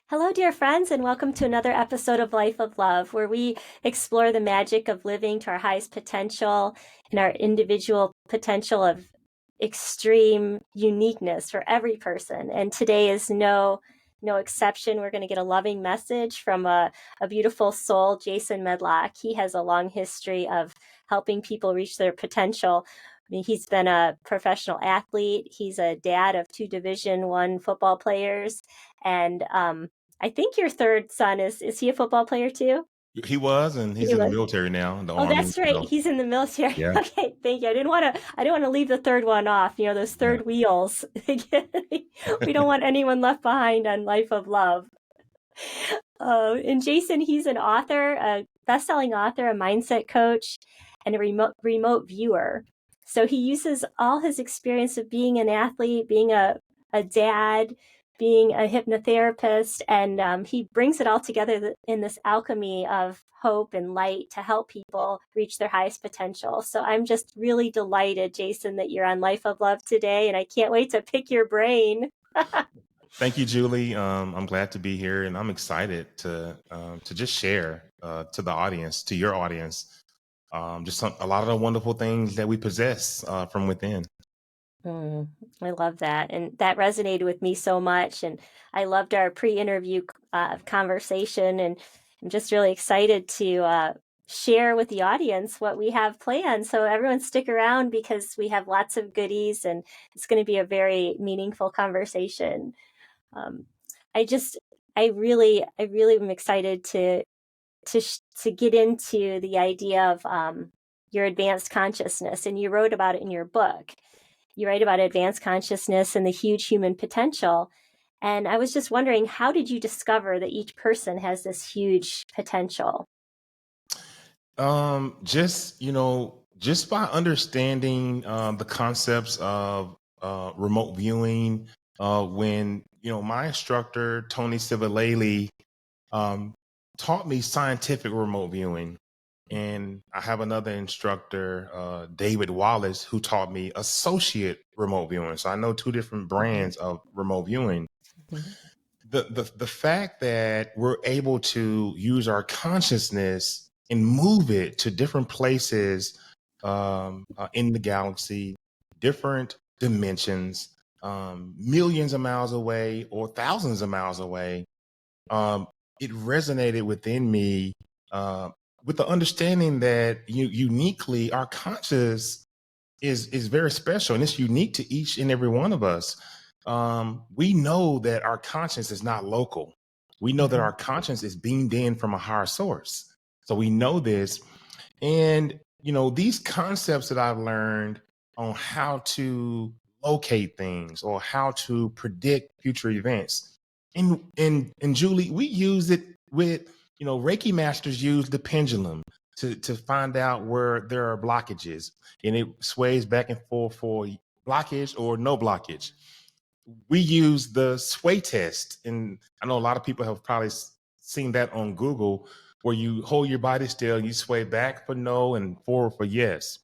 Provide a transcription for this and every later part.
Hello, dear friends, and welcome to another episode of Life of Love, where we explore the magic of living to our highest potential and our individual potential of extreme uniqueness for every person. And today is no exception. We're going to get a loving message from a beautiful soul, Jason Medlock. He has a long history of helping people reach their potential. I mean, he's been a professional athlete. He's a dad of two Division I football players, and I think your third son is he a football player too? He was, and he's He in the was. military now, in the Oh, army. that's right. So He's in the military. yeah, Okay, thank you. I didn't want to leave the third one off. You know, those yeah. third wheels. We don't want anyone left behind on Life of Love. And Jason, he's an author, a best-selling author, a mindset coach, and a remote viewer. So he uses all his experience of being an athlete, being a dad, being a hypnotherapist, and he brings it all together in this alchemy of hope and light to help people reach their highest potential. So I'm just really delighted, Jason, that you're on Life of Love today, and I can't wait to pick your brain. Thank you, Julie. I'm glad to be here, and I'm excited to just share to the audience, to your audience, a lot of the wonderful things that we possess from within. Mm, I love that. And that resonated with me so much. And I loved our pre-interview conversation. And I'm just really excited to share with the audience what we have planned. So everyone stick around because we have lots of goodies and it's going to be a very meaningful conversation. Um, I just, I really am excited to get into the idea of your advanced consciousness. And you wrote about it in your book. You write about advanced consciousness and the huge human potential. And I was just wondering, how did you discover that each person has this huge potential? Just by understanding the concepts of remote viewing, when my instructor Tony Civilale um, taught me scientific remote viewing. And I have another instructor, David Wallace, who taught me associate remote viewing. So I know two different brands of remote viewing. Mhm. The fact that we're able to use our consciousness and move it to different places in the galaxy, different dimensions, millions of miles away or thousands of miles away, um, it resonated within me uh, with the understanding that uniquely our conscious is very special and it's unique to each and every one of us. We know that our conscience is not local. We know that Mhm. our conscience is beamed in from a higher source. So we know this. And, these concepts that I've learned on how to locate things or how to predict future events. And Julie, we use it with, Reiki masters use the pendulum to find out where there are blockages and it sways back and forth for blockage or no blockage. We use the sway test, and I know a lot of people have probably seen that on Google, where you hold your body still and you sway back for no and forward for yes.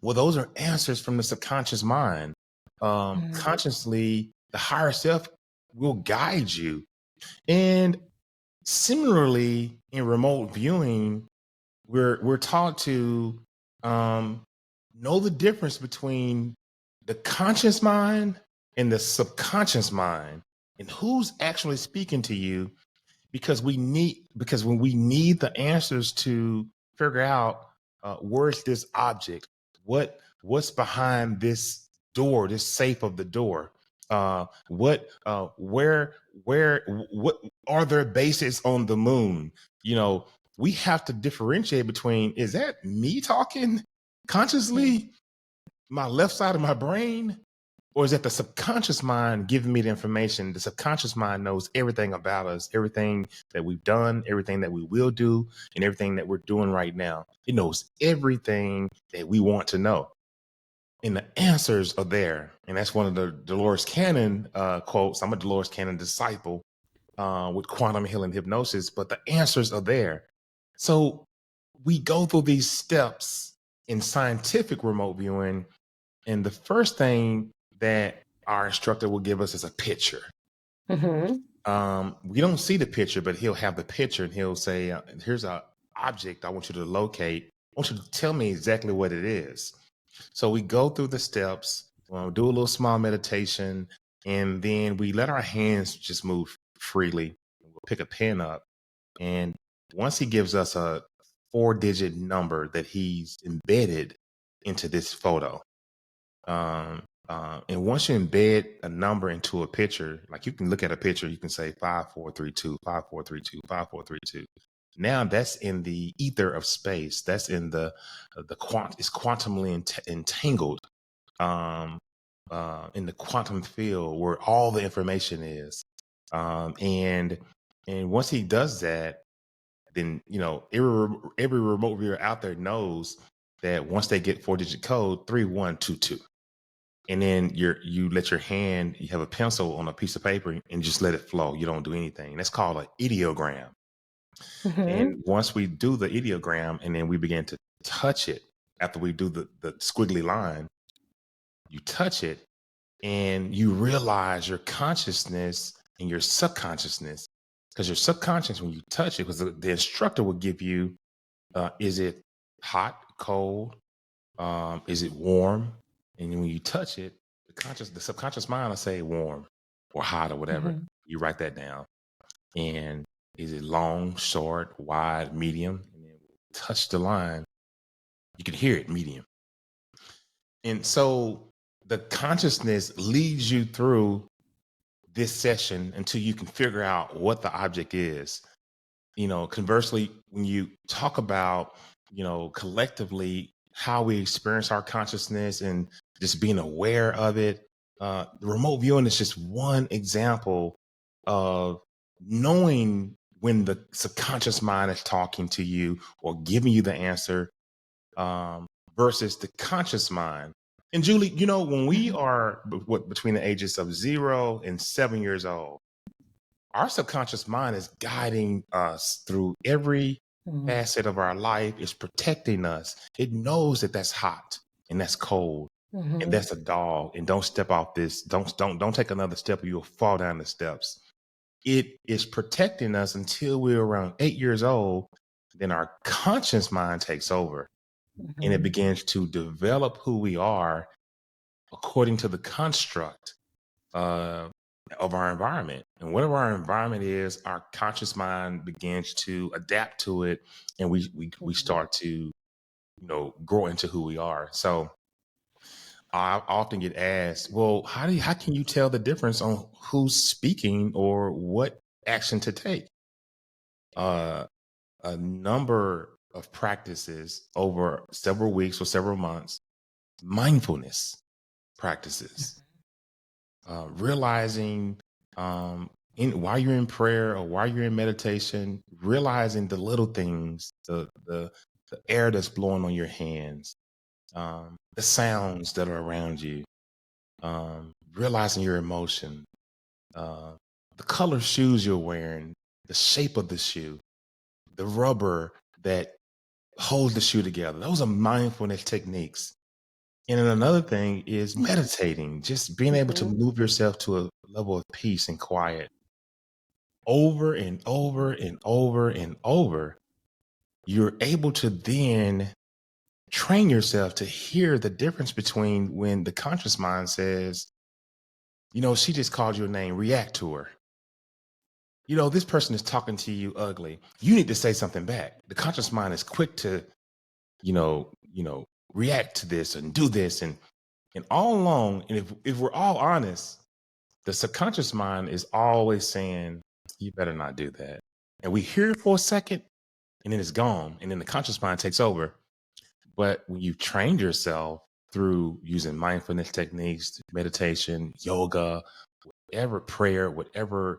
Well, those are answers from the subconscious mind. Mm. Consciously, the higher self will guide you. And similarly, in remote viewing, we're taught to um, know the difference between the conscious mind and the subconscious mind, and who's actually speaking to you. Because when we need the answers to figure out where's this object, what's behind this door, this safe of the door, what where what are there bases on the moon, you know we have to differentiate between, is that me talking Mm. consciously, my left side of my brain, or is that the subconscious mind giving me the information? The subconscious mind knows everything about us, everything that we've done, everything that we will do, and everything that we're doing right now. It knows everything that we want to know. And the answers are there. And that's one of the Dolores Cannon quotes. I'm a Dolores Cannon disciple with quantum healing hypnosis, but the answers are there. So we go through these steps in scientific remote viewing, and the first thing that our instructor will give us is a picture. Mhm. We don't see the picture, but he'll have the picture and he'll say, here's a object I want you to locate. I want you to tell me exactly what it is. So we go through the steps, do a little small meditation, and then we let our hands just move freely. We'll pick a pen up, and once he gives us a 4-digit number that he's embedded into this photo, and once you embed a number into a picture, like you can look at a picture, you can say 5432, 5432, 5432. Now that's in the ether of space. That's in it's quantumly entangled um, in the quantum field where all the information is. And once he does that, then every remote viewer out there knows that once they get 4-digit code 3122, and then you let your hand, you have a pencil on a piece of paper and just let it flow. You don't do anything. That's called an ideogram. Mm-hmm. And once we do the ideogram and then we begin to touch it, after we do the squiggly line, you touch it and you realize your consciousness and your subconsciousness, because your subconscious, when you touch it, because the instructor will give you, is it hot, cold? Is it warm? And when you touch it, the subconscious mind will say warm or hot or whatever. Mm-hmm. You write that down. And is it long, short, wide, medium? And then touch the line. You can hear it, medium. And so the consciousness leads you through this session until you can figure out what the object is. Conversely, when you talk about, collectively how we experience our consciousness and just being aware of it, the remote viewing is just one example of knowing when the subconscious mind is talking to you or giving you the answer, versus the conscious mind. And Julie, when we Mm-hmm. are between the ages of 0 and 7 years old, our subconscious mind is guiding us through every Mm-hmm. facet of our life. It's protecting us. It knows that that's hot and that's cold and Mm-hmm. that's a dog, and don't step off this, don't take another step or you'll fall down the steps. It is protecting us until we're around 8 years old. Then our conscious mind takes over and it Mm-hmm. begins to develop who we are according to the construct uh, of our environment. And whatever our environment is, our conscious mind begins to adapt to it, and we Mm-hmm. start to grow into who we are. So I often get asked, well, how can you tell the difference on who's speaking or what action to take? Uh, a number of practices over several weeks or several months, mindfulness practices, realizing while you're in prayer or while you're in meditation, realizing the little things, the air that's blowing on your hands, the sounds that are around you, realizing your emotion, uh, the color shoes you're wearing, the shape of the shoe, the rubber that holds the shoe together. Those are mindfulness techniques. And then another thing is meditating, just being able to Mm-hmm. move yourself to a level of peace and quiet over and over and over and over. You're able to then train yourself to hear the difference between when the conscious mind says, she just called your name, react to her. This person is talking to you ugly. You need to say something back. The conscious mind is quick to, react to this and do this and all along. And if we're all honest, the subconscious mind is always saying, you better not do that. And we hear it for a second and then it's gone. And then the conscious mind takes over. But when you've trained yourself through using mindfulness techniques, meditation, yoga, whatever prayer, whatever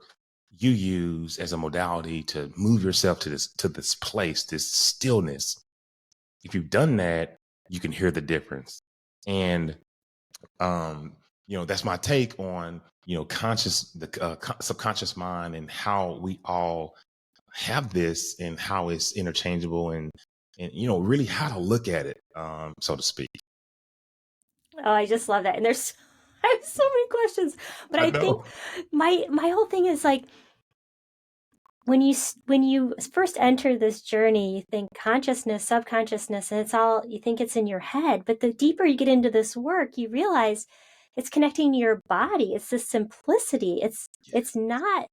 you use as a modality to move yourself to this place, this stillness, if you've done that, you can hear the difference. And that's my take on the subconscious mind and how we all have this and how it's interchangeable and really how to look at it, so to speak. Oh, I just love that. And there's I have so many questions, but I I think know. my whole thing is like when you first enter this journey, you think consciousness, subconsciousness, and it's all, you think it's in your head. But the deeper you get into this work, you realize it's connecting to your body. It's this simplicity. It's not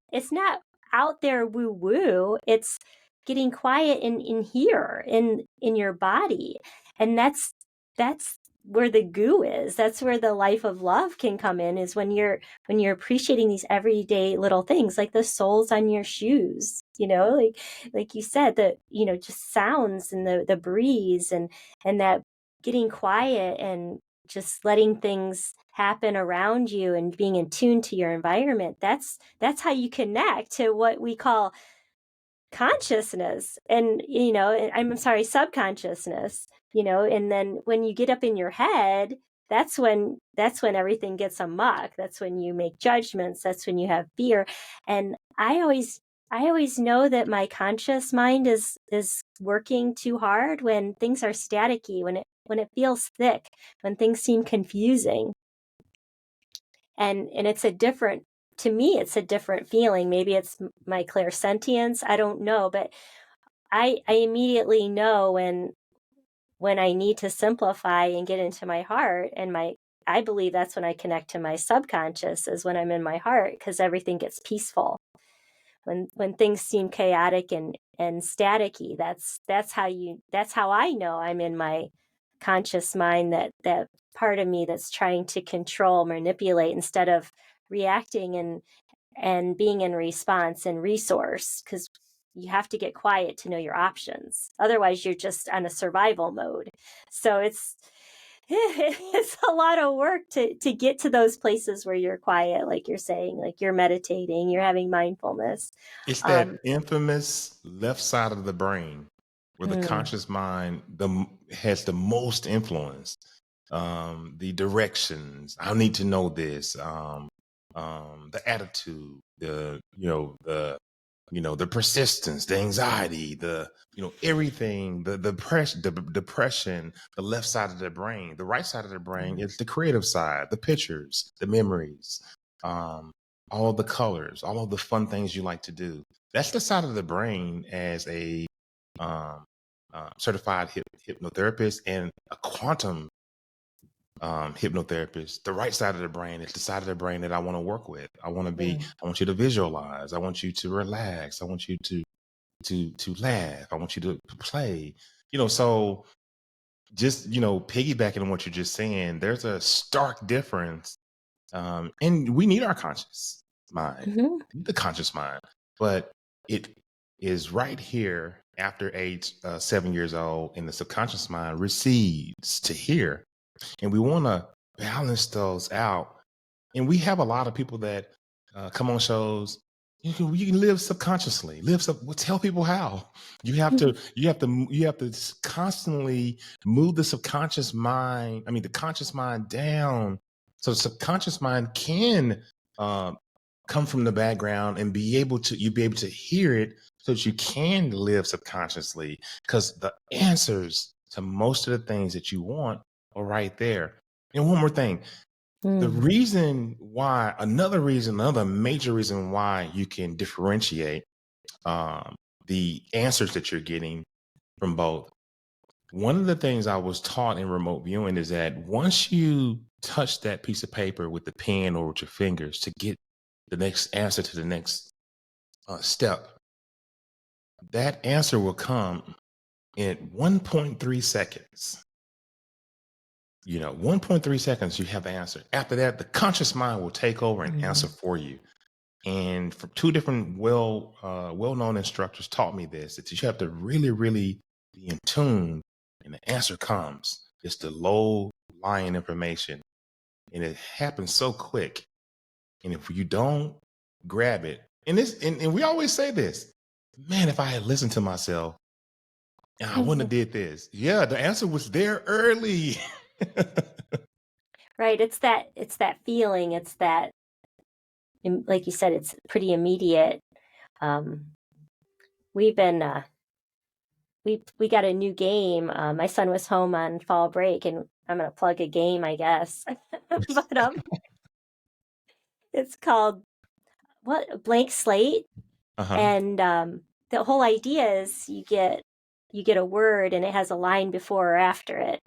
out there woo woo. It's getting quiet in here in your body. And that's where the goo is. That's where the life of love can come in, is when you're appreciating these everyday little things, like the soles on your shoes, like you said, the, just sounds, and the breeze, and that getting quiet and just letting things happen around you and being in tune to your environment. That's how you connect to what we call consciousness, and I'm sorry, subconsciousness. And then when you get up in your head, that's when everything gets amok. That's when you make judgments. That's when you have fear. And I always know that my conscious mind is working too hard when things are staticky, when it feels thick, when things seem confusing. And it's a different, to me, it's a different feeling. Maybe it's my clairsentience, I don't know, but I immediately know when I need to simplify and get into my heart, and I believe that's when I connect to my subconscious, is when I'm in my heart, because everything gets peaceful. When things seem chaotic and staticky, that's how I know I'm in my conscious mind, that part of me that's trying to control, manipulate, instead of reacting and being in response and resource, because you have to get quiet to know your options. Otherwise, you're just on a survival mode. So it's a lot of work to get to those places where you're quiet, like you're saying, like you're meditating, you're having mindfulness. It's that Um, infamous left side of the brain where the mm, conscious mind has the most influence. The directions. I need to know this. The attitude, the persistence, the anxiety, everything, the depression, the left side of the brain. The right side of the brain is the creative side, the pictures, the memories, um, all the colors, all of the fun things you like to do. That's the side of the brain as a um, certified hypnotherapist and a quantum hypnotherapist. The right side of the brain is the side of the brain that I want to work with. mm, I want you to visualize. I want you to relax. I want you to laugh. I want you to play. So just, piggybacking on what you're just saying, there's a stark difference. And we need our conscious mind, mhm, the conscious mind, but it is right here after age 7 years old, and the subconscious mind recedes to here, and we want to balance those out. And we have a lot of people that come on shows. You can live subconsciously. Well, tell people how. You have to constantly move the subconscious mind. I mean, the conscious mind down, so the subconscious mind can um, come from the background and be able to hear it, so that you can live subconsciously. Because the answers to most of the things that you want are right there. And one more thing, the mm, reason why, another major reason why you can differentiate um, the answers that you're getting from both. One of the things I was taught in remote viewing is that once you touch that piece of paper with the pen or with your fingers to get the next answer to the next step, that answer will come in 1.3 seconds. 1.3 seconds, you have the answer. After that, the conscious mind will take over and answer mm, for you. And from two different well-known instructors taught me this, that you have to really, really be in tune, and the answer comes. It's the low lying information, and it happens so quick. And if you don't grab it, and we always say this, man, if I had listened to myself, I wouldn't have mhm. did this. Yeah, the answer was there early. Right. It's that feeling. It's that, like you said, it's pretty immediate. Um, we've been we got a new game. My son was home on fall break, and I'm gonna plug a game, I guess. But it's called, what, Blank Slate. Uh-huh. And the whole idea is you get a word and it has a line before or after it.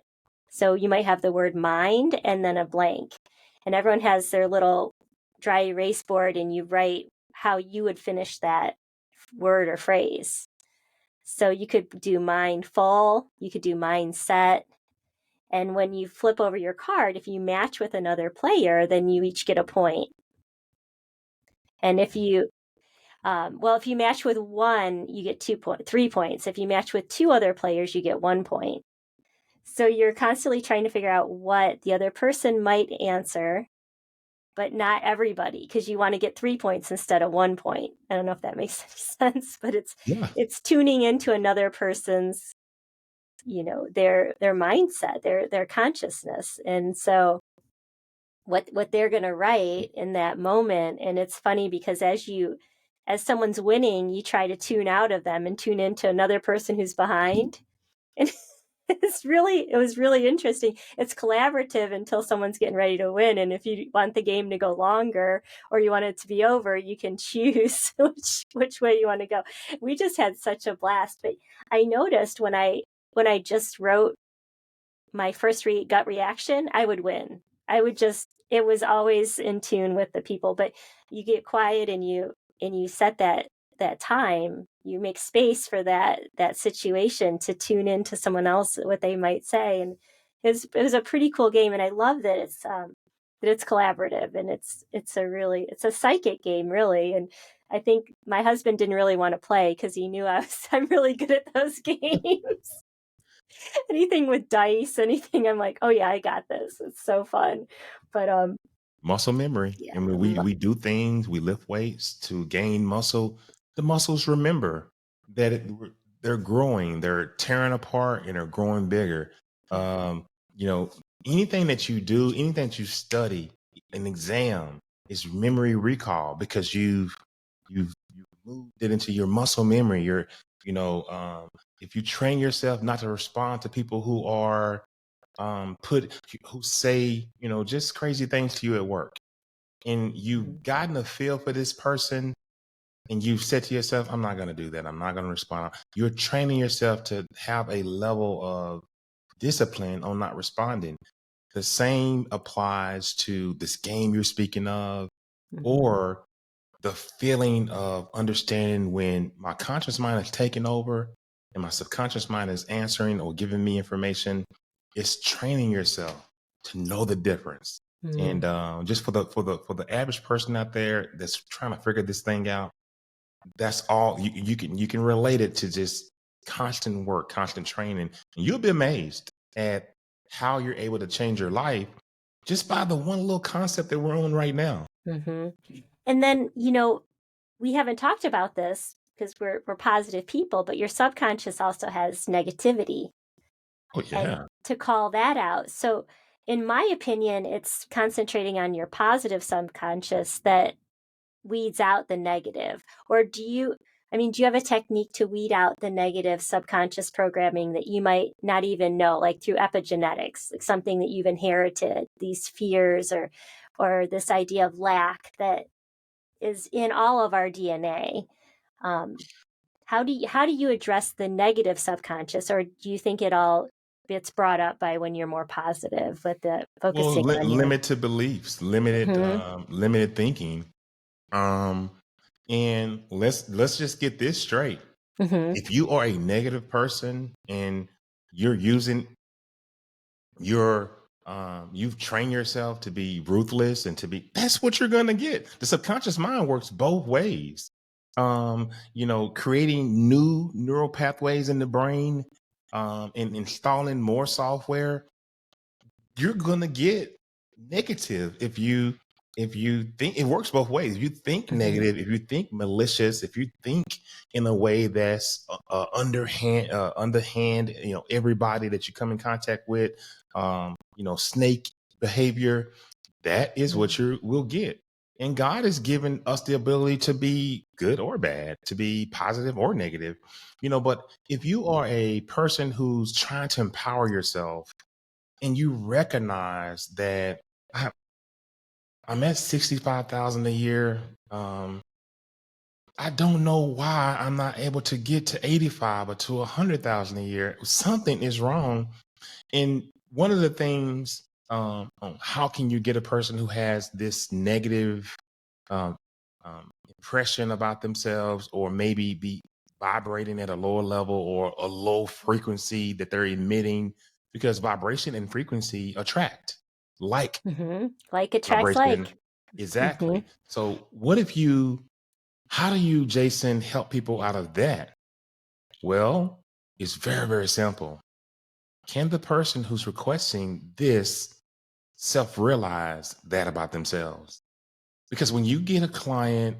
So you might have the word mind and then a blank. And everyone has their little dry erase board and you write how you would finish that word or phrase. So you could do mindful, you could do mindset. And when you flip over your card, if you match with another player, then you each get a point. And if you if you match with one, you get 3 points. If you match with two other players, you get 1 point. So you're constantly trying to figure out what the other person might answer, but not everybody, because you want to get 3 points instead of 1 point. I don't know if that makes any sense, but Yeah. it's tuning into another person's, their mindset, their consciousness. And so what they're going to write in that moment. And it's funny because as someone's winning, you try to tune out of them and tune into another person who's behind. And it was really interesting. It's collaborative until someone's getting ready to win. And if you want the game to go longer or you want it to be over, you can choose which way you want to go. We just had such a blast. But I noticed when I just wrote my first gut reaction, I would win. It was always in tune with the people, but you get quiet and you set that time, you make space for that situation to tune into someone else, what they might say. And it was a pretty cool game. And I love that it's collaborative and it's a psychic game really. And I think my husband didn't really want to play because he knew I'm really good at those games. Anything with dice, anything, I'm like, oh yeah, I got this. It's so fun. But Muscle memory. yeah, I mean, we do things, we lift weights to gain muscle. The muscles remember that they're growing, they're tearing apart, and they're growing bigger. Um, you know, anything that you do, anything that you study, an exam is memory recall because you've moved it into your muscle memory. You know, um, if you train yourself not to respond to people who are who say, just crazy things to you at work, and you've gotten a feel for this person, and you've said to yourself, I'm not going to do that, I'm not going to respond. You're training yourself to have a level of discipline on not responding. The same applies to this game you're speaking of, Mhm. or the feeling of understanding when my conscious mind is taking over and my subconscious mind is answering or giving me information. It's training yourself to know the difference. And Mhm. just for the average person out there that's trying to figure this thing out, that's all you can relate it to just constant work, constant training, and you'll be amazed at how you're able to change your life just by the one little concept that we're on right now. Mhm. And then, we haven't talked about this because we're positive people, but your subconscious also has negativity. Oh And yeah. to call that out. So, in my opinion, it's concentrating on your positive subconscious that weeds out the negative. Or do you have a technique to weed out the negative subconscious programming that you might not even know, like through epigenetics, like something that you've inherited, these fears or this idea of lack that is in all of our DNA? Um, how do you address the negative subconscious, or do you think it all gets brought up by when you're more positive with the Well, focusing on your limited beliefs, limited Mhm, limited thinking. Um, and let's just get this straight. mhm, If you are a negative person and you're using your you've trained yourself to be ruthless and to be, that's what you're gonna get. The subconscious mind works both ways. Creating new neural pathways in the brain, and installing more software, you're gonna get negative if you think it works both ways. If you think mhm, negative, if you think malicious, if you think in a way that's underhand, everybody that you come in contact with, snake behavior, that is what mhm, you will get. And God has given us the ability to be good or bad, to be positive or negative. But if you are a person who's trying to empower yourself and you recognize that I, I'm at 65,000 a year. Um, I don't know why I'm not able to get to 85 or to 100,000 a year. Something is wrong. And one of the things, on how can you get a person who has this negative um, impression about themselves, or maybe be vibrating at a lower level or a low frequency that they're emitting, because vibration and frequency attract like Like attracts vibration. like. Hmm. Exactly. So how do you, Jason, help people out of that? Well, it's very, very simple. Can the person who's requesting this self-realize that about themselves? Because when you get a client,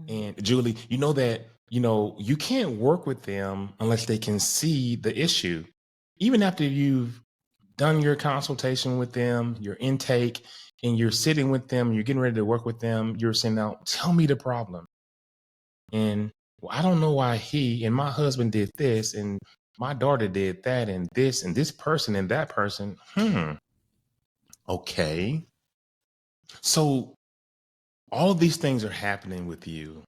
and Julie, you know that, you can't work with them unless they can see the issue. Even after you've done your consultation with them, your intake, and you're sitting with them, you're getting ready to work with them, you're saying, now tell me the problem. And, well, I don't know why he and my husband did this, and my daughter did that, and this person and that person. Okay. So all of these things are happening with you.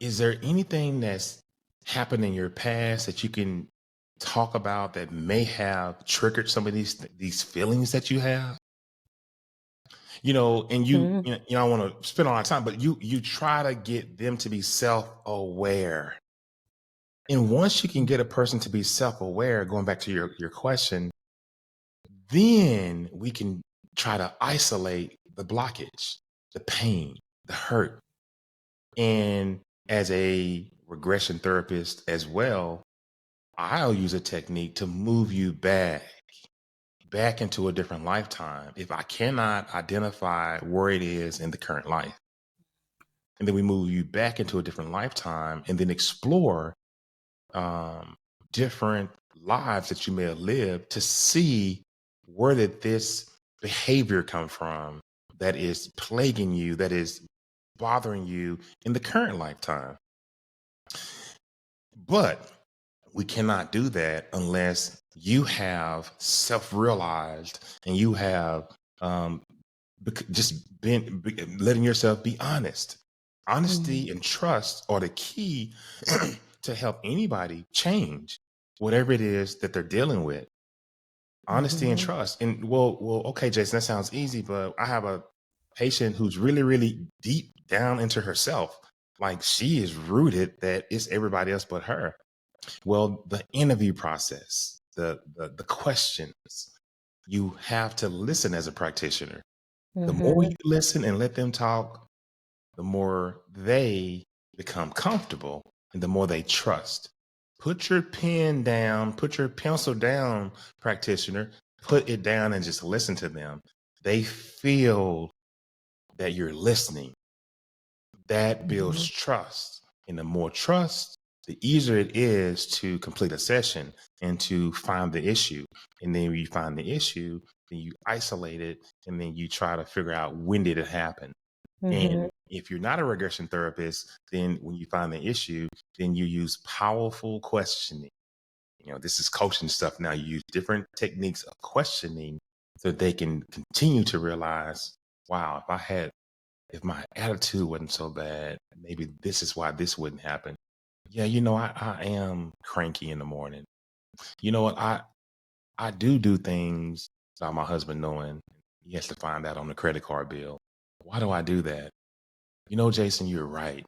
Is there anything that's happened in your past that you can talk about that may have triggered some of these feelings that you have? And I don't want to spend a lot of time, but you try to get them to be self-aware. And once you can get a person to be self-aware, going back to your question, then we can try to isolate the blockage, the pain, the hurt. And as a regression therapist as well, I'll use a technique to move you back into a different lifetime if I cannot identify where it is in the current life. And then we move you back into a different lifetime and then explore um, different lives that you may have lived to see where did this behavior come from that is plaguing you, that is bothering you in the current lifetime. But we cannot do that unless you have self-realized and you have um, just been letting yourself be honest. Honesty and trust are the key to help anybody change whatever it is that they're dealing with. Honesty and trust. And well, okay, Jason, that sounds easy, but I have a patient who's really, really deep down into herself. Like, she is rooted that it's everybody else but her. Well, the interview process, the questions, you have to listen as a practitioner. The more you listen and let them talk, the more they become comfortable and the more they trust. Put your pen down, put your pencil down, practitioner, put it down and just listen to them. They feel that you're listening. That builds trust. And the more trust, the easier it is to complete a session and to find the issue. And then when you find the issue, then you isolate it, and then you try to figure out, when did it happen? And if you're not a regression therapist, then when you find the issue, then you use powerful questioning. This is coaching stuff now. You use different techniques of questioning so they can continue to realize, wow, if my attitude wasn't so bad, maybe this is why this wouldn't happen. Yeah, I am cranky in the morning. You know what? I do things without my husband knowing. He has to find out on the credit card bill. Why do I do that? Jason, you're right.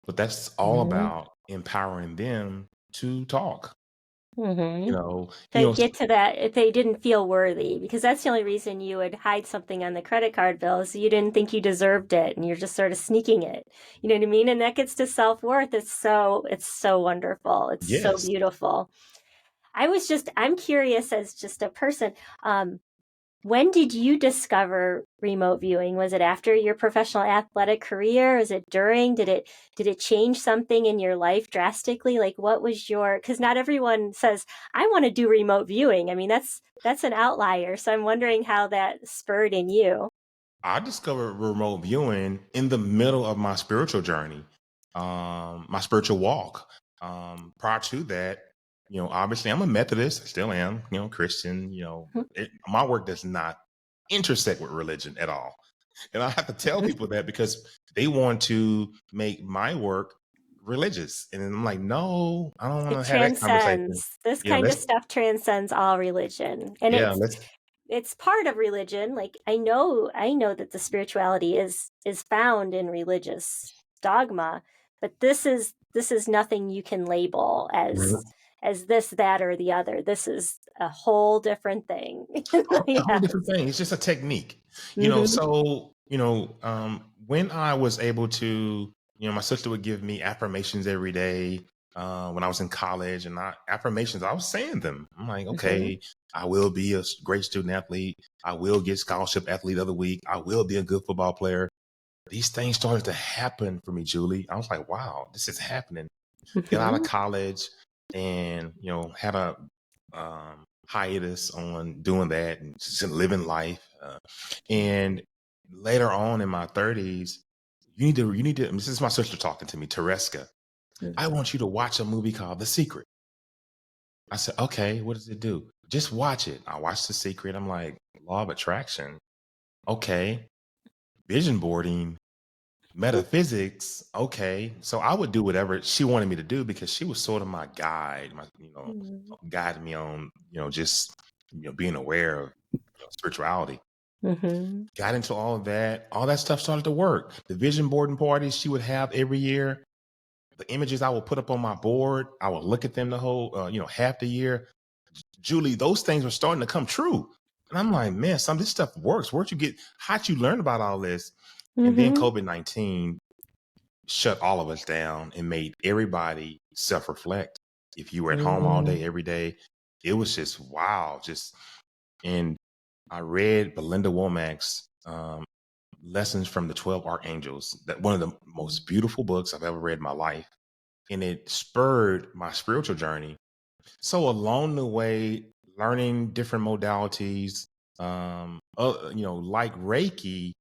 But that's all about empowering them to talk. You know, you To know, get to that, if they didn't feel worthy, because that's the only reason you would hide something on the credit card bill is you didn't think you deserved it, and you're just sort of sneaking it. You know what I mean? And that gets to self-worth. It's so wonderful. It's so yes. beautiful. I'm curious as just a person. Um, when did you discover remote viewing? Was it after your professional athletic career? Is it during? Did it change something in your life drastically? Like, what was your, because not everyone says, I want to do remote viewing. I mean, that's an outlier. So I'm wondering how that spurred in you. I discovered remote viewing in the middle of my spiritual journey, my spiritual walk. Prior to that, obviously I'm a Methodist, I still am, Christian, but my work does not intersect with religion at all. And I have to tell people that, because they want to make my work religious. And I'm like, no, I don't want It to have that conversation. transcends. This Yeah, kind of let's stuff transcends all religion. And yeah, let's it's part of religion. Like I know that the spirituality is found in religious dogma, but this is nothing you can label as this, that, or the other. This is a whole different thing. a whole different Yes. thing. It's just a technique, Mm-hmm. So when I was able to, my sister would give me affirmations every day. When I was in college, and affirmations, I was saying them. I'm like, Mm-hmm. okay, I will be a great student athlete. I will get scholarship athlete of the week. I will be a good football player. These things started to happen for me, Julie. I was like, wow, this is happening. Get out of Mm-hmm. college, and had a hiatus on doing that and just living life. And later on in my 30s, you need to. This is my sister talking to me, Tereska. I want you to watch a movie called The Secret. I said, okay, what does it do? Just watch it. I watched The Secret. I'm like, law of attraction. Okay. Vision boarding, metaphysics. Okay. So I would do whatever she wanted me to do because she was sort of my guide, guiding me on, just, being aware of spirituality. Mm-hmm. Got into all of that. All that stuff started to work. The vision boarding parties she would have every year, the images I would put up on my board, I would look at them the whole, half the year. Julie, those things were starting to come true. And I'm like, man, some of this stuff works. How'd you learn about all this? And then Mm-hmm. COVID-19 shut all of us down and made everybody self-reflect. If you were at home all Mm-hmm. day, every day, it was just wow. And I read Belinda Womack's Lessons from the 12 Archangels, that one of the most beautiful books I've ever read in my life. And it spurred my spiritual journey. So along the way, learning different modalities, like Reiki,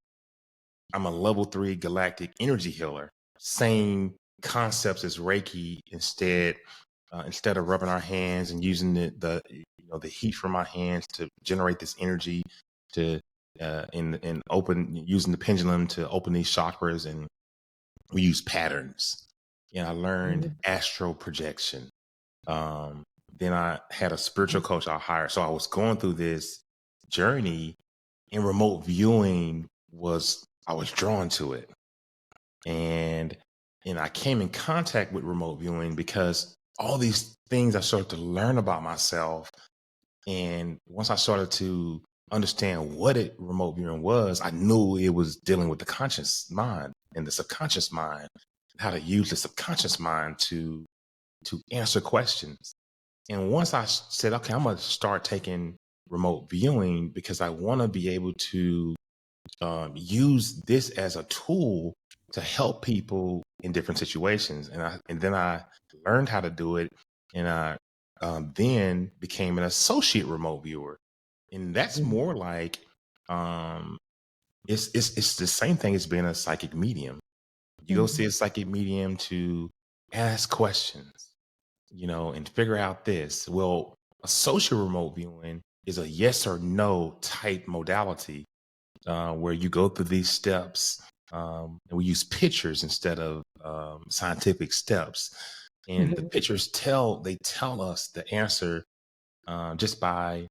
I'm a level 3 galactic energy healer. Same concepts as Reiki. Instead of rubbing our hands and using the heat from my hands to generate this energy to and open, using the pendulum to open these chakras, and we use patterns. And I learned astral projection. Um, then I had a spiritual coach I hired. So I was going through this journey, and remote viewing I was drawn to it. And I came in contact with remote viewing because all these things I started to learn about myself. And once I started to understand what remote viewing was, I knew it was dealing with the conscious mind and the subconscious mind, how to use the subconscious mind to answer questions. And once I said, okay, I'm going to start taking remote viewing because I want to be able to use this as a tool to help people in different situations. And then I learned how to do it, and I then became an associate remote viewer. And that's more like um, it's the same thing as being a psychic medium. You go see a psychic medium to ask questions, and figure out this. Well, a social remote viewing is a yes or no type modality, where you go through these steps, and we use pictures instead of scientific steps. And the Mm-hmm. pictures tell us the answer just by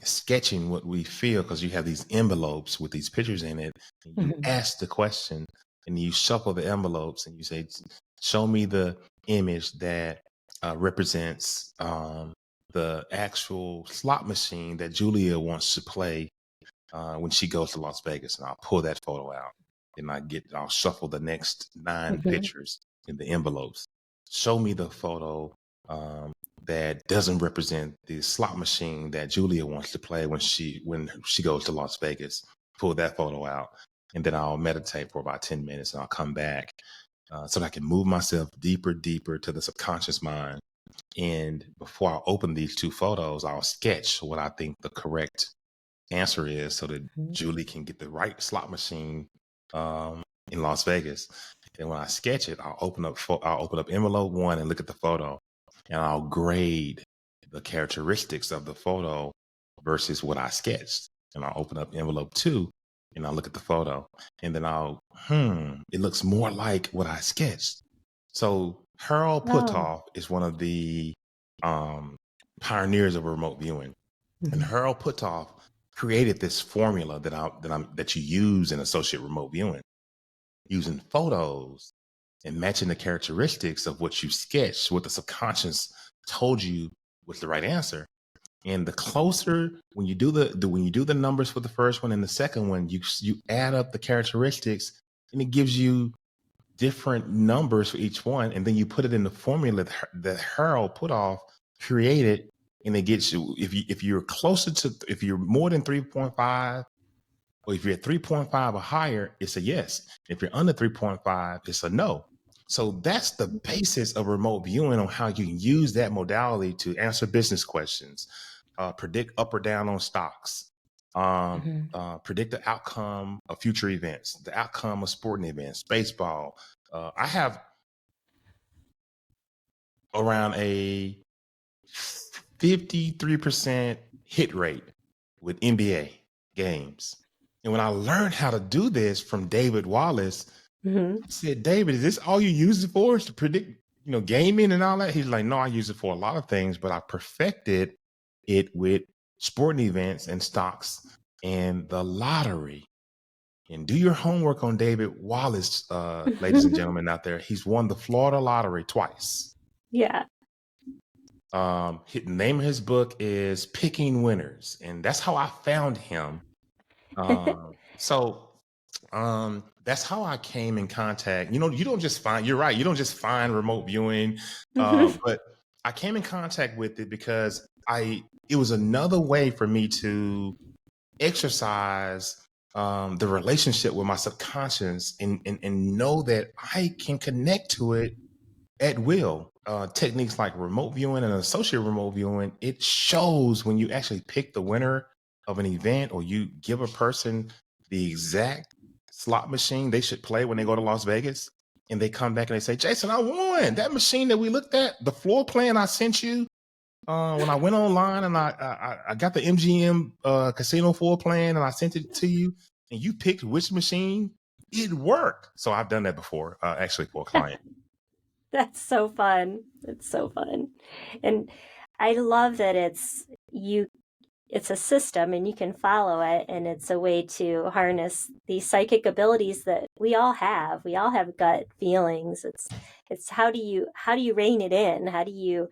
sketching what we feel, because you have these envelopes with these pictures in it, and you Mm-hmm. ask the question, and you shuffle the envelopes, and you say, show me the image that represents the actual slot machine that Julia wants to play when she goes to Las Vegas. And I'll pull that photo out, and I'll shuffle the next 9 Mm-hmm. pictures in the envelopes. Show me the photo that doesn't represent the slot machine that Julia wants to play when she goes to Las Vegas. Pull that photo out, and then I'll meditate for about 10 minutes, and I'll come back so that I can move myself deeper to the subconscious mind. And before I open these 2 photos, I'll sketch what I think the correct answer is, so that Julie can get the right slot machine in Las Vegas. And when I sketch it, I'll open up envelope 1 and look at the photo, and I'll grade the characteristics of the photo versus what I sketched. And I'll open up envelope 2, and I'll look at the photo, and then it looks more like what I sketched. So Harold Oh. Puthoff is one of the um, pioneers of remote viewing, and Mhm. Harold Puthoff created this formula that you use in associate remote viewing, using photos and matching the characteristics of what you sketched, what the subconscious told you was the right answer. And the closer when you do when you do the numbers for the first one and the second one, you add up the characteristics, and it gives you different numbers for each one, and then you put it in the formula that Harold Puthoff created, and it gets you if you're closer to if you're more than 3.5, or if you're at 3.5 or higher, it's a yes. If you're under 3.5, it's a no. So that's the basis of remote viewing on how you can use that modality to answer business questions, predict up or down on stocks, Mhm. predict the outcome of future events, the outcome of sporting events, baseball. I have around a 53% hit rate with NBA games. And when I learned how to do this from David Wallace, Mhm. I said, David, is this all you use it for? Is to predict, gaming and all that? He's like, no, I use it for a lot of things, but I perfected it with sporting events and stocks and the lottery. And do your homework on David Wallace, ladies and gentlemen out there. He's won the Florida lottery twice. Yeah. The name of his book is Picking Winners, and that's how I found him. So that's how I came in contact. You don't just find. You're right. You don't just find remote viewing, Mhm. but I came in contact with it because it was another way for me to exercise the relationship with my subconscious and know that I can connect to it at will. Techniques like remote viewing and associate remote viewing, it shows when you actually pick the winner of an event, or you give a person the exact slot machine they should play when they go to Las Vegas, and they come back and they say, Jason, I won that machine that we looked at, the floor plan I sent you when I went online, and I got the MGM casino floor plan and I sent it to you, and you picked which machine. It worked. So I've done that before, actually, for a client. That's so fun. It's so fun. And I love that it's a system and you can follow it, and it's a way to harness these psychic abilities that we all have. We all have gut feelings. It's how do you rein it in? How do you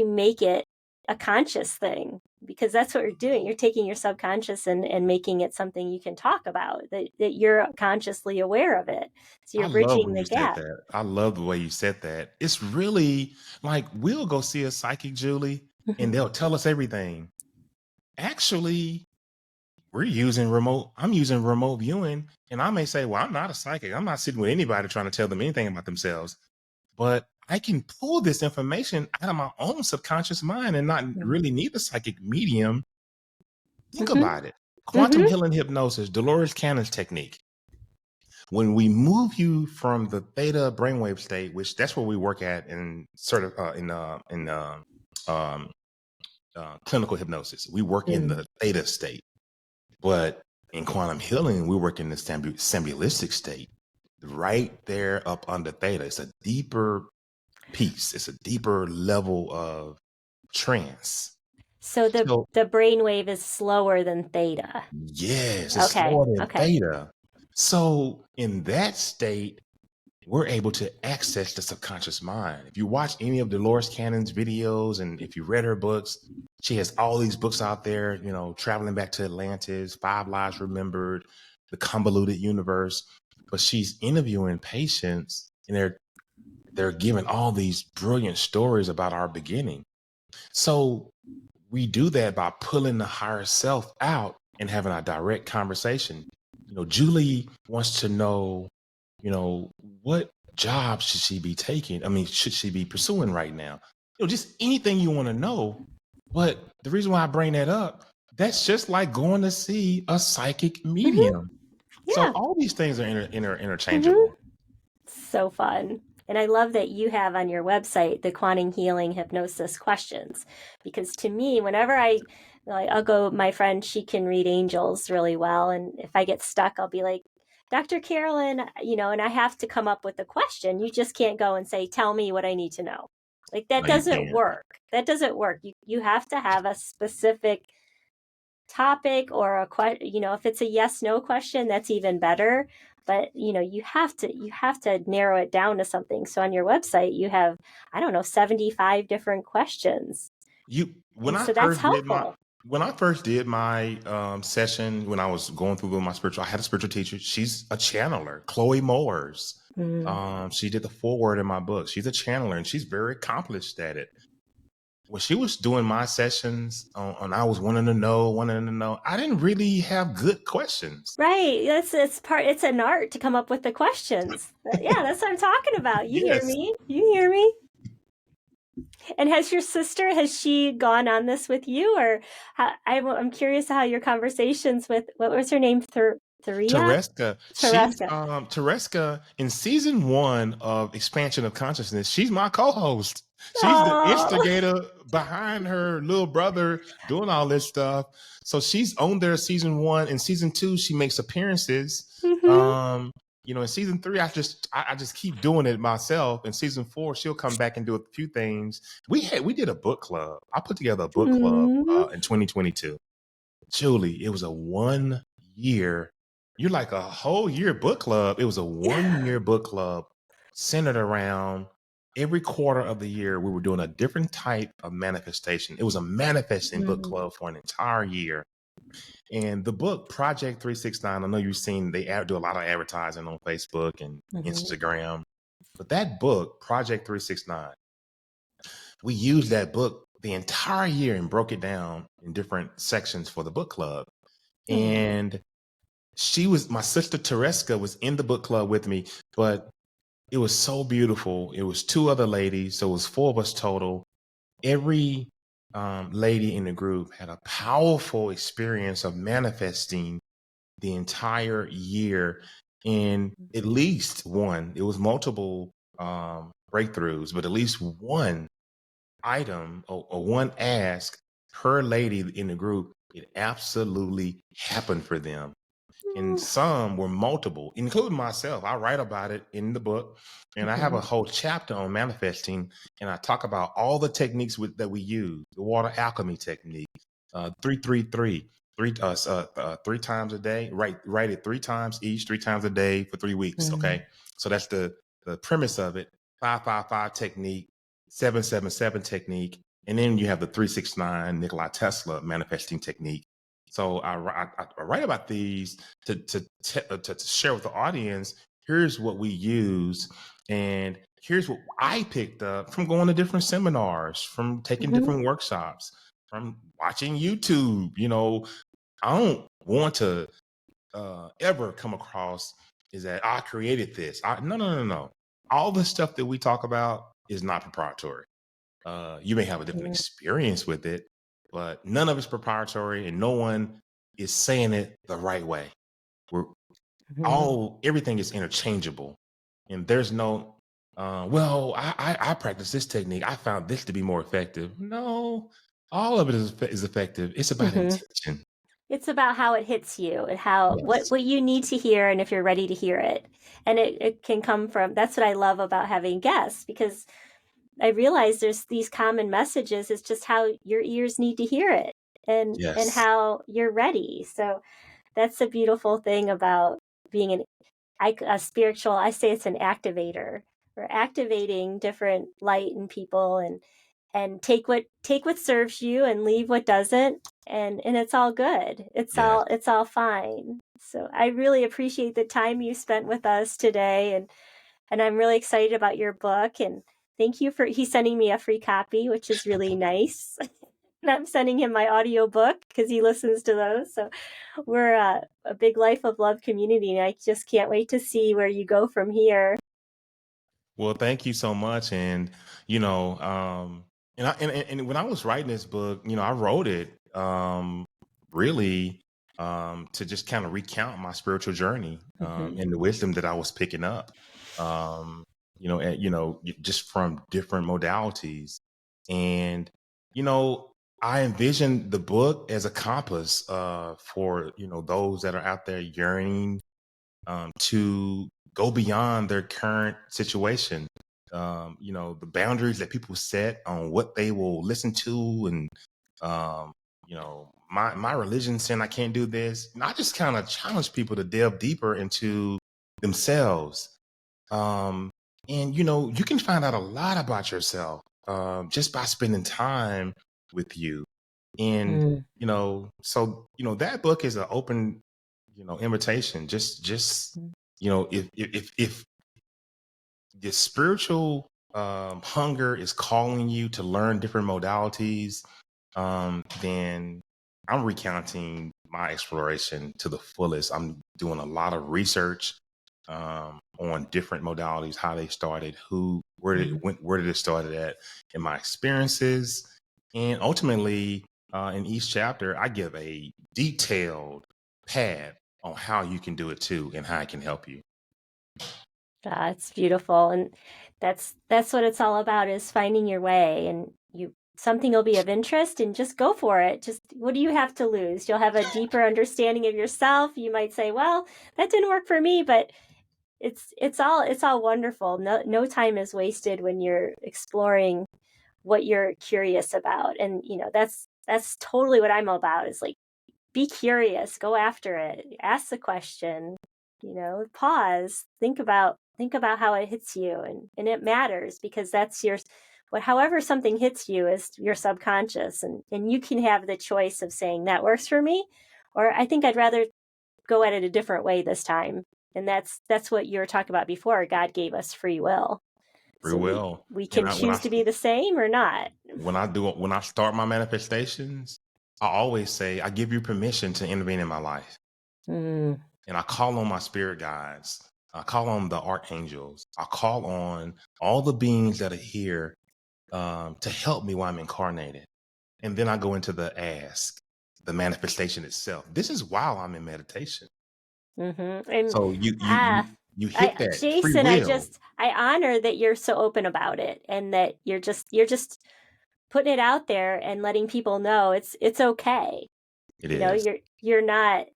make it a conscious thing? Because that's what you're doing. You're taking your subconscious and making it something you can talk about, that you're consciously aware of it. So I you're love bridging when the you said gap. that. I love the way you said that. It's really like we'll go see a psychic, Julie, and they'll tell us everything. Actually, I'm using remote viewing, and I may say, well, I'm not a psychic. I'm not sitting with anybody trying to tell them anything about themselves. But I can pull this information out of my own subconscious mind and not really need a psychic medium. Think Hmm. about it. Quantum Hmm. healing hypnosis, Dolores Cannon's technique. When we move you from the theta brainwave state, which that's where we work at in sort of um, clinical hypnosis, we work in the theta state. But in quantum healing, we work in the symbolistic state, right there up under theta. It's a deeper piece. It's a deeper level of trance. So the So the brain wave is slower than theta. yes, it's Okay. slower than Okay. theta. So in that state, we're able to access the subconscious mind. If you watch any of Dolores Cannon's videos, and if you read her books, she has all these books out there, Traveling Back to Atlantis, Five Lives Remembered, The Convoluted Universe. But she's interviewing patients, and they're giving all these brilliant stories about our beginning. So we do that by pulling the higher self out and having a direct conversation. Julie wants to know, what job should she be taking? I mean, should she be pursuing right now? Just anything you want to know. But the reason why I bring that up, that's just like going to see a psychic Hmm. medium. So Yeah. all these things are Hmm. interchangeable. So fun. And I love that you have on your website the quantum healing hypnosis questions, because to me, Like I'll go, my friend, she can read angels really well. And if I get stuck, I'll be like, Dr. Carolyn, and I have to come up with a question. You just can't go and say, tell me what I need to know. Like that No, you doesn't can't. work. That doesn't work. You have to have a specific topic or if it's a yes no question, that's even better. But you have to narrow it down to something. So on your website you have, I don't know, 75 different questions. You when And I so that's first did my helpful. when I first did my session, when I was going through with my spiritual, I had a spiritual teacher. She's a channeler, Chloe Moores. Mm. She did the foreword in my book. She's a channeler and she's very accomplished at it. When she was doing my sessions, and I was wanting to know, I didn't really have good questions. Right. It's an art to come up with the questions. Yeah, that's what I'm talking about. You hear Yes. me? You hear me? And has she gone on this with you, or I'm curious how your conversations with, what was her name? Tharia? Tereska, Tereska. Tereska in season 1 of Expansion of Consciousness. She's my co-host. She's the Oh. instigator behind her little brother doing all this stuff. So she's on there season 1. In season 2, she makes appearances. Hmm. Um, in season 3, I just keep doing it myself. In season 4, she'll come back and do a few things. We did a book club. I put together a book club Hmm. in 2022. Julie, it was a 1 year. You're like a whole year book club. It was a 1 year book club centered around every quarter of the year. We were doing a different type of manifestation. It was a manifesting book Hmm. club for an entire year. And the book Project 369, I know you've seen they do a lot of advertising on Facebook and Hmm. Instagram. But that book, Project 369, we used that book the entire year and broke it down in different sections for the book club. Oh. And my sister Tereska was in the book club with me, but it was so beautiful. It was 2 other ladies, so it was 4 of us total. Every lady in the group had a powerful experience of manifesting the entire year in at least one. It was multiple breakthroughs, but at least one item or one ask per lady in the group. It absolutely happened for them, and some were multiple, including myself. I write about it in the book, and I have a Hmm. whole chapter on manifesting, and I talk about all the techniques that we use. The water alchemy technique, 333, 3 times a day. Write it 3 times each, 3 times a day for 3 weeks. Hmm. Okay, so that's the premise of it. 555 technique, 777 technique, and then you have the 369 Nikola Tesla manifesting technique. So I write about these to share with the audience. Here's what we use, and here's what I picked up from going to different seminars, from taking Hmm. different workshops, from watching YouTube. I don't want to ever come across is that I created this. No, no, no, no. All the stuff that we talk about is not proprietary. You may have a different experience with it, but none of it's proprietary, and no one is saying it the right way. We're Hmm. everything is interchangeable, and there's no. Well, I practice this technique. I found this to be more effective. No, all of it is effective. It's about Hmm. intention. It's about how it hits you and how Yes. what you need to hear, and if you're ready to hear it. And it can come from, that's what I love about having guests, because I realize there's these common messages. It's just how your ears need to hear it, and Yes. how you're ready. So that's the beautiful thing about being a spiritual. I say it's an activator. We're activating different light in people, and take what serves you and leave what doesn't, and it's all good. It's Yes. all fine. So I really appreciate the time you spent with us today, and I'm really excited about your book, and thank you for he's sending me a free copy, which is really nice. And I'm sending him my audio book because he listens to those. So we're a big Life of Love community, and I just can't wait to see where you go from here. Well, thank you so much. And you know, and when I was writing this book, I wrote it really to just kind of recount my spiritual journey Hmm. and the wisdom that I was picking up. Just from different modalities, and you know. I envision the book as a compass for those that are out there yearning to go beyond their current situation. The boundaries that people set on what they will listen to, and my religion saying I can't do this. And I just kind of challenge people to delve deeper into themselves. Um, and you can find out a lot about yourself just by spending time with you. And Mm, that book is an open invitation. Just mm, if the spiritual hunger is calling you to learn different modalities, then I'm recounting my exploration to the fullest. I'm doing a lot of research on different modalities, how they started, mm. where did it started at, in my experiences, and ultimately, in each chapter, I give a detailed path on how you can do it too, and how it can help you. It's beautiful, and that's what it's all about, is finding your way, and you something will be of interest, and just go for it. Just what do you have to lose? You'll have a deeper understanding of yourself. You might say, "Well, that didn't work for me," but it's all wonderful. No time is wasted when you're exploring what you're curious about, and that's totally what I'm about. Is like, be curious, go after it, ask the question, pause, think about how it hits you, and it matters, because that's your what however something hits you is your subconscious, and you can have the choice of saying that works for me, or I think I'd rather go at it a different way this time. And that's what you were talking about before. God gave us free will. Very So we well. we And can choose to be the same or not. when I start my manifestations, I always say I give you permission to intervene in my life, Mm, and I call on my spirit guides. I call on the archangels. I call on all the beings that are here to help me while I'm incarnated. And then I go into the ask, the manifestation itself. This is while I'm in meditation. and So ah, you hit that free Jason, will. I honor that you're so open about it, and that you're just putting it out there and letting people know it's okay. It You know, is. you're not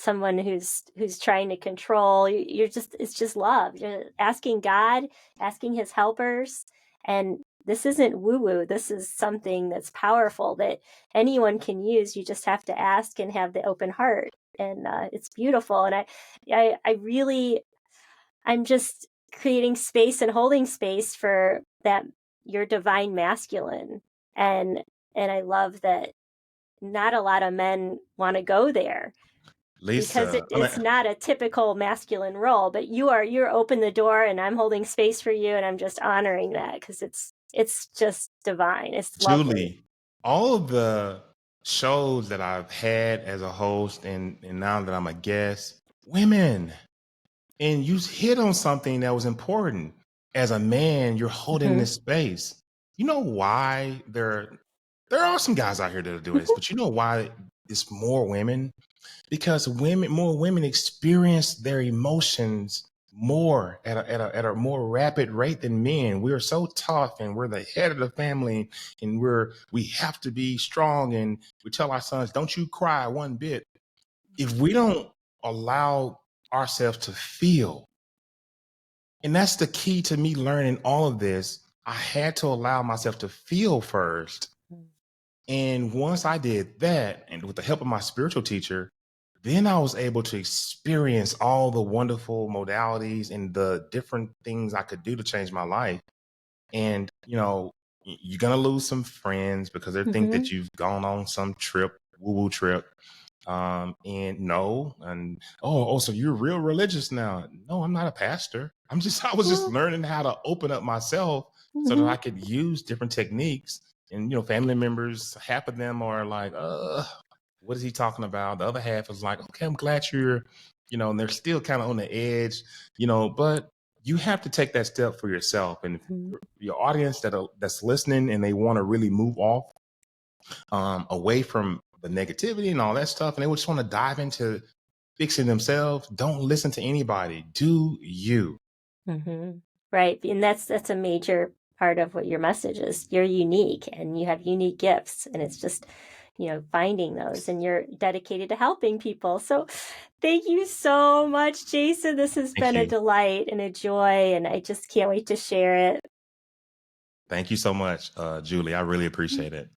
someone who's trying to control. You're just It's just love. You're asking God, asking his helpers, and this isn't woo woo. This is something that's powerful that anyone can use. You just have to ask and have the open heart, and it's beautiful. And I really, I'm just creating space and holding space for that, your divine masculine, and I love that not a lot of men want to go there, because Lisa, it's not a typical masculine role, but you're open the door, and I'm holding space for you, and I'm just honoring that, because it's just divine. It's lovely. Julie, all of the shows that I've had as a host, and now that I'm a guest, women, and you hit on something that was important. As a man, you're holding Hmm. this space. You know why there are some guys out here that are doing this, but you know why it's more women? Because more women experience their emotions more at a more rapid rate than men. We're so tough, and we're the head of the family, and we have to be strong, and we tell our sons, don't you cry one bit. If we don't allow ourselves to feel, and that's the key to me learning all of this, I had to allow myself to feel first. And once I did that, and with the help of my spiritual teacher, then I was able to experience all the wonderful modalities and the different things I could do to change my life. And, you're going to lose some friends because they think Hmm. that you've gone on some trip, woo woo trip. And no, and so you're real religious now. No, I'm not a pastor. I was just Well, learning how to open up myself so that hmm. I could use different techniques. And family members, half of them are like, what is he talking about? The other half is like, okay, I'm glad and they're still kind of on the edge, but you have to take that step for yourself. And if Hmm. your audience that's listening and they want to really move off away from the negativity and all that stuff, and they just want to dive into fixing themselves, don't listen to anybody. Do you. Hmm. Right, and that's a major part of what your message is. You're unique and you have unique gifts, and it's just, finding those, and you're dedicated to helping people. So thank you so much, Jason. This has Thank been a you. delight and a joy, and I just can't wait to share it. Thank you so much, Julie. I really appreciate it.